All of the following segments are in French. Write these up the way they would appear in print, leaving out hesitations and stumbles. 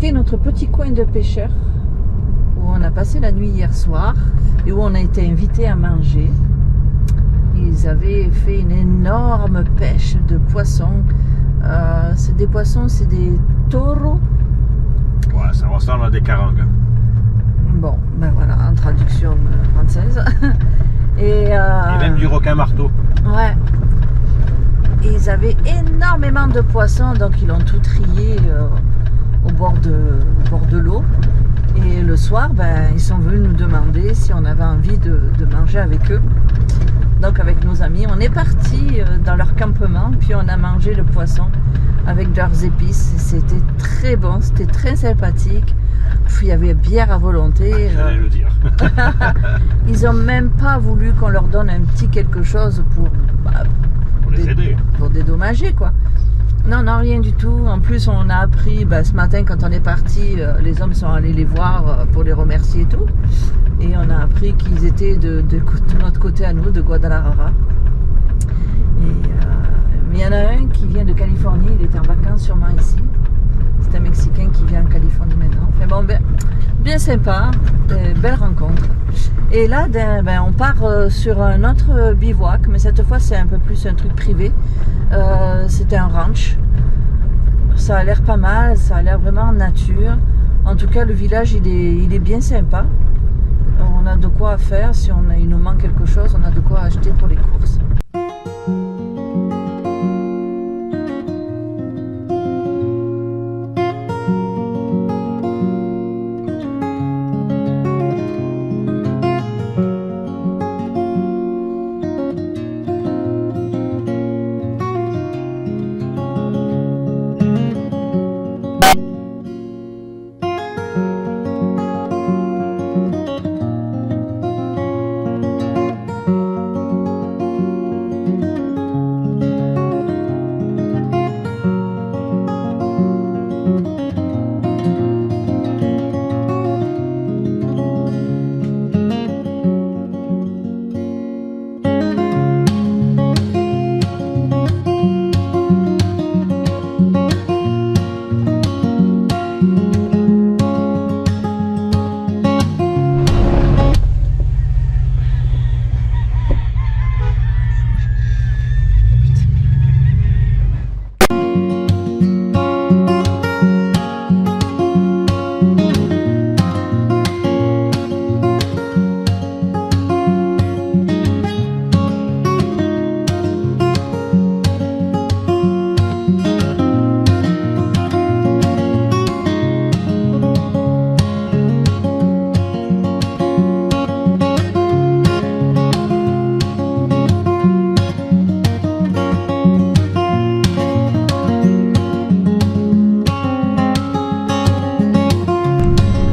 pris notre petit coin de pêcheur où on a passé la nuit hier soir et où on a été invité à manger. Ils avaient fait une énorme pêche de poissons. C'est des poissons, c'est des taureaux. Ouais, ça ressemble à des carangues. Bon, ben voilà, en traduction française. Et même du requin marteau. Ouais. Et ils avaient énormément de poissons, donc ils ont tout trié au bord de l'eau. Et le soir, ben, ils sont venus nous demander si on avait envie de manger avec eux. Donc avec nos amis, on est parti dans leur campement, puis on a mangé le poisson avec leurs épices. C'était très bon, c'était très sympathique. Il y avait bière à volonté. J'allais le dire. Ils n'ont même pas voulu qu'on leur donne un petit quelque chose pour les aider. Pour dédommager, quoi. Non, non, rien du tout. En plus, on a appris, ce matin, quand on est parti, les hommes sont allés les voir pour les remercier et tout. Et on a appris qu'ils étaient de notre côté à nous, de Guadalajara. Mais il y en a un qui vient de Californie, il était en vacances sûrement ici. C'est un Mexicain qui vient en Californie maintenant. Enfin bon, bien sympa, belle rencontre. Et là, on part sur un autre bivouac, mais cette fois c'est un peu plus un truc privé. C'était un ranch. Ça a l'air pas mal, ça a l'air vraiment nature. En tout cas, le village, il est bien sympa. On a de quoi faire, si il nous manque quelque chose, on a de quoi acheter pour les courses.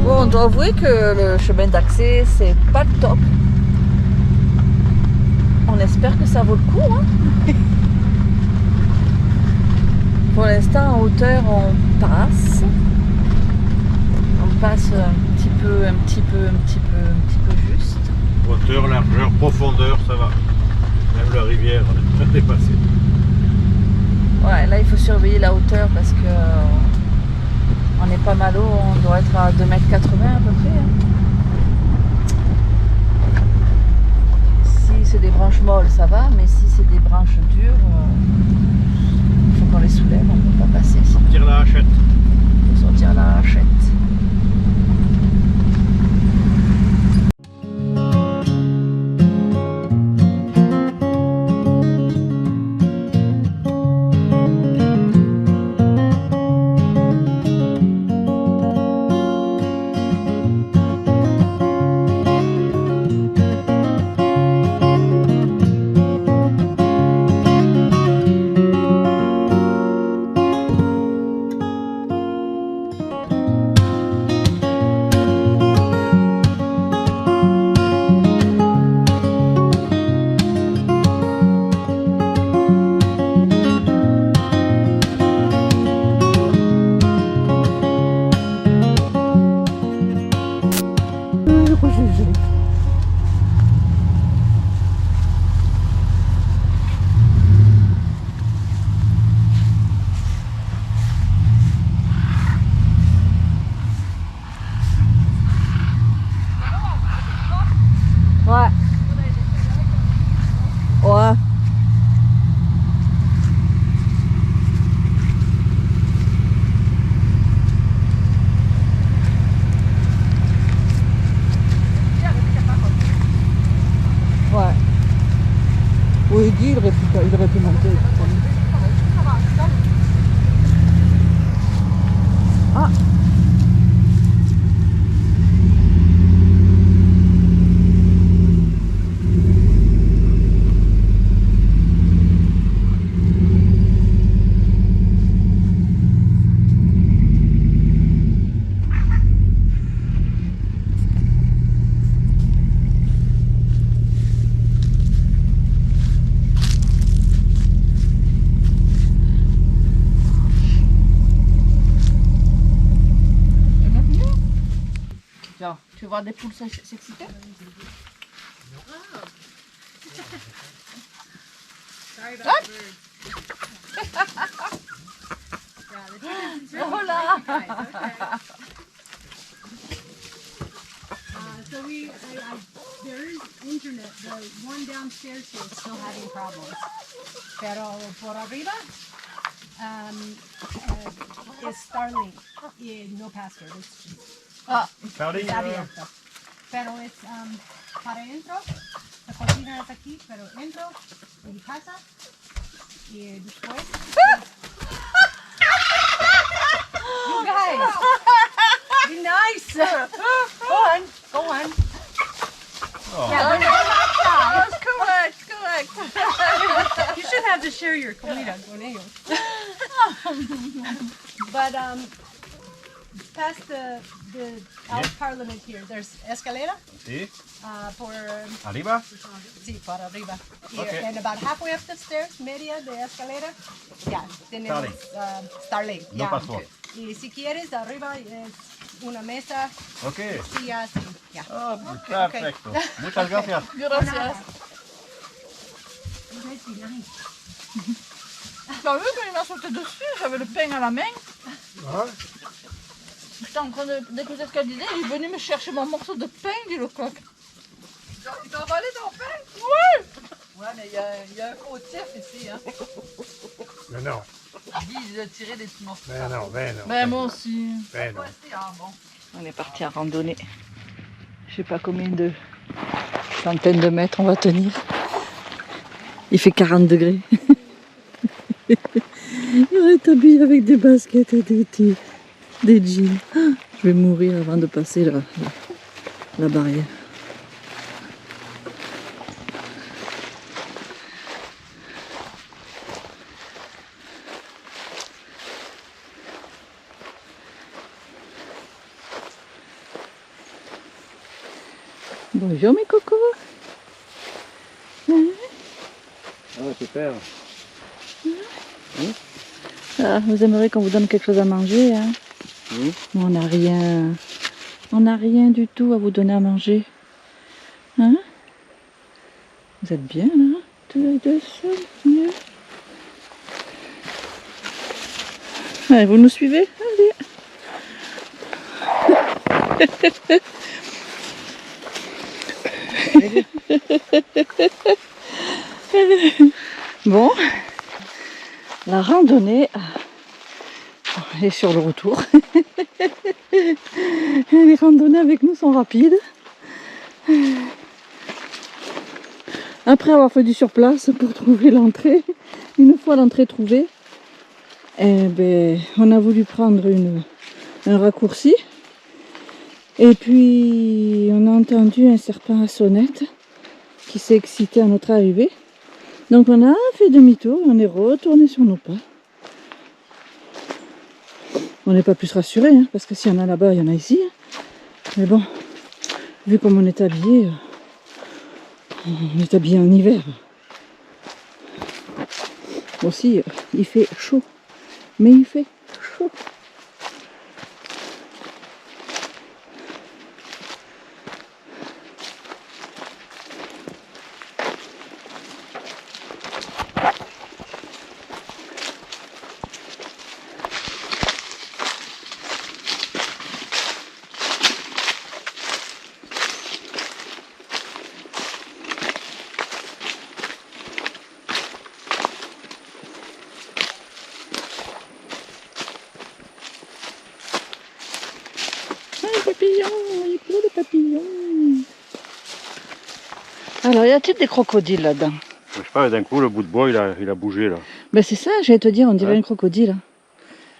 On doit avouer que le chemin d'accès, c'est pas le top. On espère que ça vaut le coup. Hein. Pour l'instant, en hauteur, on passe. On passe un petit peu juste. Hauteur, largeur, profondeur, ça va. Même la rivière, on est dépassé. Ouais, là, il faut surveiller la hauteur parce que on est pas mal haut, on doit être à 2,80 m à peu près. Hein. Si c'est des branches molles, ça va, mais si c'est des branches dures, il faut qu'on les soulève, on ne peut pas passer. Sortir la hachette. Il faut sortir la hachette. dit, il aurait pu monter. Ah. Genre, tu veux voir des poules s'exciter? Sorry about the birds. Yeah, the chickens and Oh turkeys là! like you guys, okay. So there is internet. The one downstairs here is still having problems. Pero por arriba is Starlink. No password. Ah, Charlie, Está abierto. Pero es para adentro. La cocina es aquí, pero entro en mi casa y después. You guys, be nice. Go on, go on. Oh. Yeah, they're not shy. correct. You should have to share your comida con ellos. But past the out parliament here, there's escalera Sí, por arriba. sí, para arriba. Okay. And about halfway up the stairs, media de escalera, ya tenemos Starlink. No ya. pasó. Y si quieres, arriba es una mesa, Ok. sillas, y ya. Oh, perfecto. Muchas gracias. Gracias. You guys be nice. T'as vu quand il m'a sauté dessus, j'avais le pain à la main. Ouais. J'étais en train de découvrir ce qu'elle disait, il est venu me chercher mon morceau de pain, dit le coq. Il t'a volé ton pain? Oui! Ouais, mais il y a un fautif ici, hein. Mais non, Il dit il a tiré des petits morceaux. ben non, ben non. Ben moi aussi. Ben non. On est parti à randonnée. Je sais pas combien de centaines de mètres on va tenir. Il fait 40 degrés. On est habillé avec des baskets et des jeans. Je vais mourir avant de passer la barrière. Bonjour mes cocos. Ah, super. Ah, vous aimeriez qu'on vous donne quelque chose à manger, hein? Oui. Mais on n'a rien. On n'a rien du tout à vous donner à manger. Hein? Vous êtes bien là? Tous les deux seuls, mieux. Allez, vous nous suivez? Allez. Bon, la randonnée est sur le retour. Les randonnées avec nous sont rapides. Après avoir fait du surplace pour trouver l'entrée, une fois l'entrée trouvée, eh ben, on a voulu prendre un raccourci. Et puis on a entendu un serpent à sonnette qui s'est excité à notre arrivée. Donc on a fait demi-tour et on est retourné sur nos pas. On n'est pas plus rassuré, hein, parce que s'il y en a là-bas, il y en a ici. Mais bon, vu comme on est habillé en hiver. Aussi, il fait chaud, mais il fait chaud. Il y a plein de papillons. Alors, y a-t-il des crocodiles là-dedans? Je sais pas, d'un coup, le bout de bois, il a bougé là. Ben c'est ça, j'allais te dire, on dirait Ouais. un crocodile.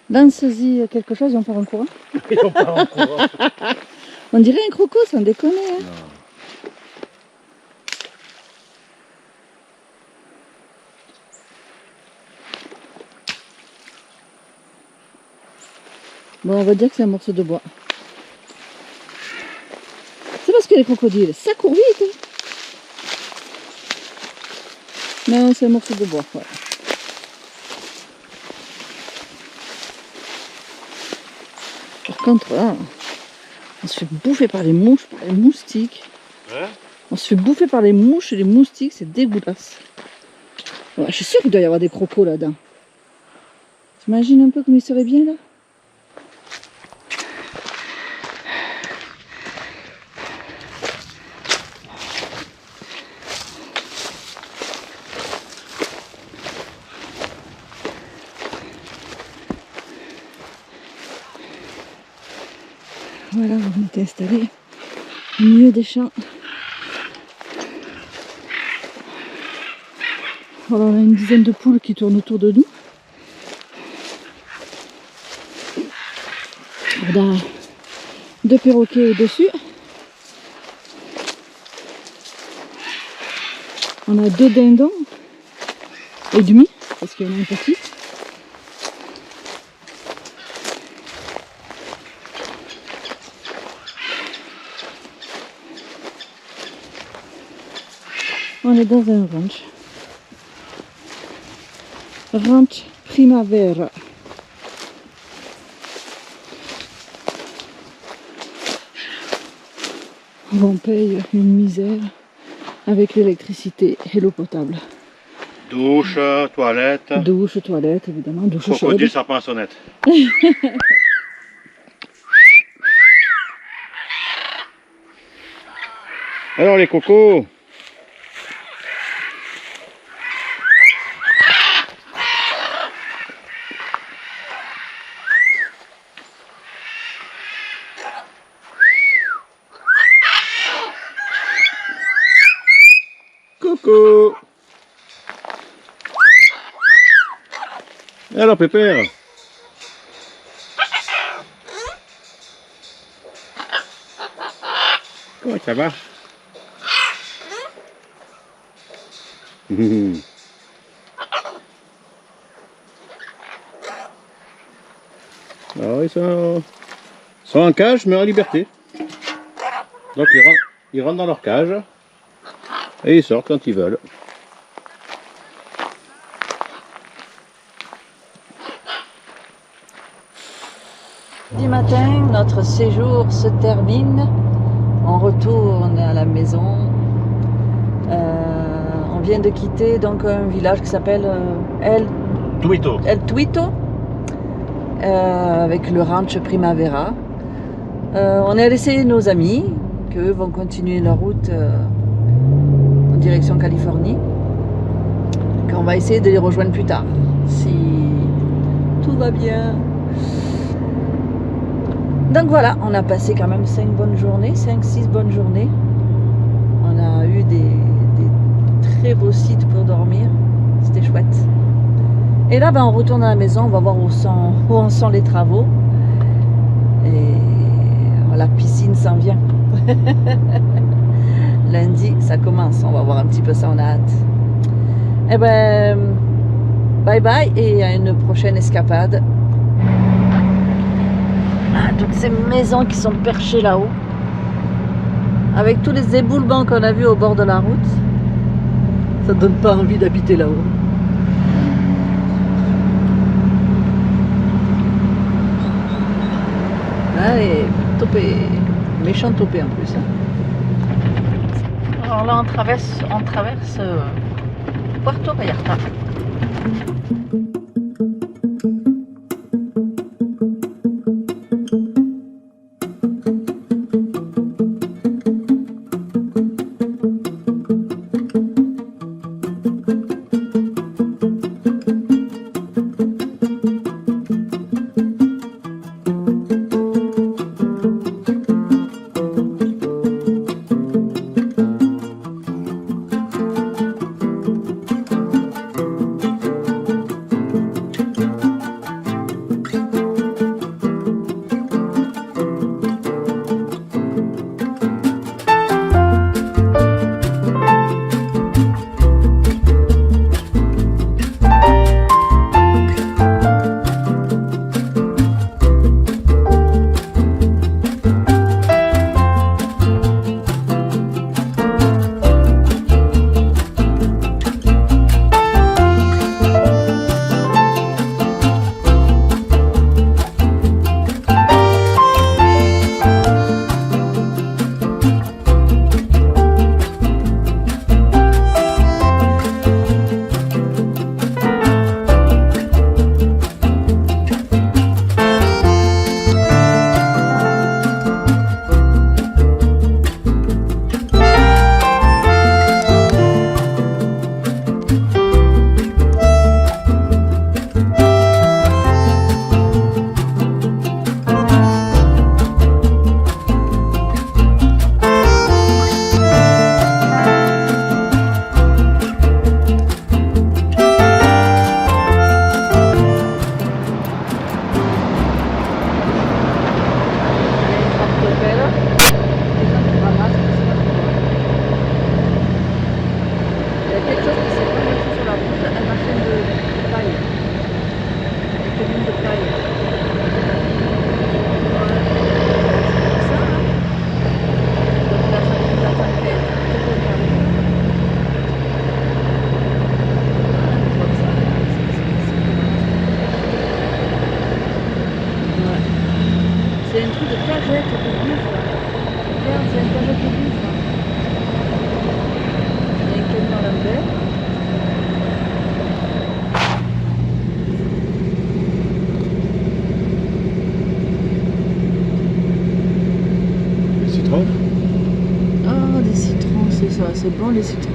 Lance-y quelque chose et on part en courant. Ils ont pas en courant. On dirait un croco, sans déconner. Hein. Non. Bon, on va dire que c'est un morceau de bois. C'est parce que les crocodiles, ça court vite. Hein. Non, c'est un morceau de bois. Voilà. Par contre, là, on se fait bouffer par les mouches, par les moustiques. Hein? On se fait bouffer par les mouches et les moustiques, c'est dégueulasse. Ouais, je suis sûre qu'il doit y avoir des crocos là-dedans. T'imagines un peu comme il serait bien là? Voilà, on était installé au milieu des champs. Alors, on a une dizaine de poules qui tournent autour de nous. On a 2 perroquets au-dessus. On a 2 dindons et demi, parce qu'il y en a un petit. On est dans un ranch. Ranch Primavera. On paye une misère avec l'électricité et l'eau potable. Douche, toilette. Douche, toilette, évidemment, douche Crocodile, chaude. serpent à sonnette. Alors les cocos. Coucou. Alors Pépère. Comment ça va? Alors ils sont en cage mais en liberté. Donc ils rentrent dans leur cage et ils sortent quand ils veulent. Lundi matin, notre séjour se termine. On retourne à la maison. On vient de quitter donc un village qui s'appelle El Tuito, avec le ranch Primavera. On a laissé nos amis, qu'eux vont continuer leur route en direction Californie. On va essayer de les rejoindre plus tard, si tout va bien. Donc voilà, on a passé quand même 5 bonnes journées, 5-6 bonnes journées. On a eu des très beaux sites pour dormir, c'était chouette. Et là, on retourne à la maison, on va voir où en sont les travaux. Et la piscine s'en vient. Lundi, ça commence, on va voir un petit peu ça, on a hâte. Eh ben, bye bye et à une prochaine escapade. Toutes ces maisons qui sont perchées là-haut, avec tous les éboulements qu'on a vus au bord de la route, ça donne pas envie d'habiter là-haut. Allez, topé, méchant topé en plus. Alors là, on traverse Puerto Vallarta. ça, c'est bon les citrons.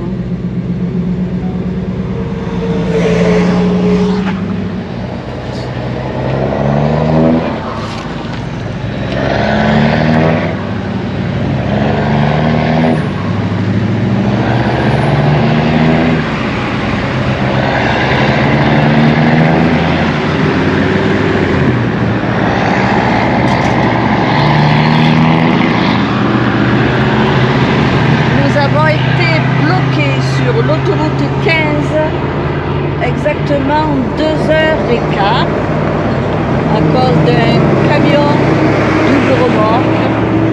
L'autoroute 15, exactement 2h15 à cause d'un camion double remorque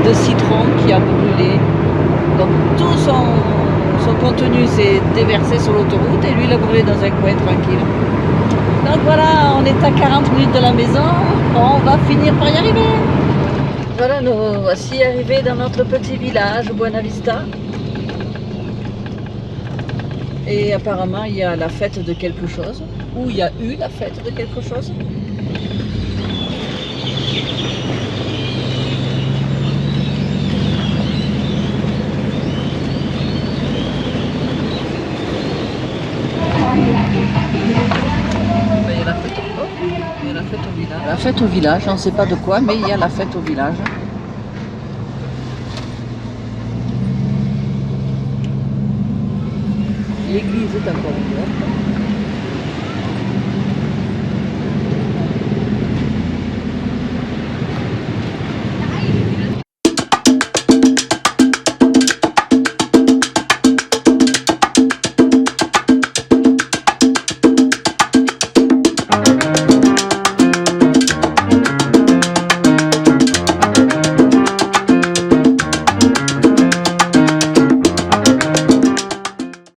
de citron qui a brûlé. Donc tout son contenu s'est déversé sur l'autoroute et lui il a brûlé dans un coin tranquille. Donc voilà, on est à 40 minutes de la maison, on va finir par y arriver. Voilà, nous voici arrivés dans notre petit village Buena Vista. Et apparemment, il y a la fête de quelque chose. Ou il y a eu la fête de quelque chose. Il y a la fête il y a la fête au village. La fête au village, on ne sait pas de quoi, mais il y a la fête au village. L'église est encore ouverte.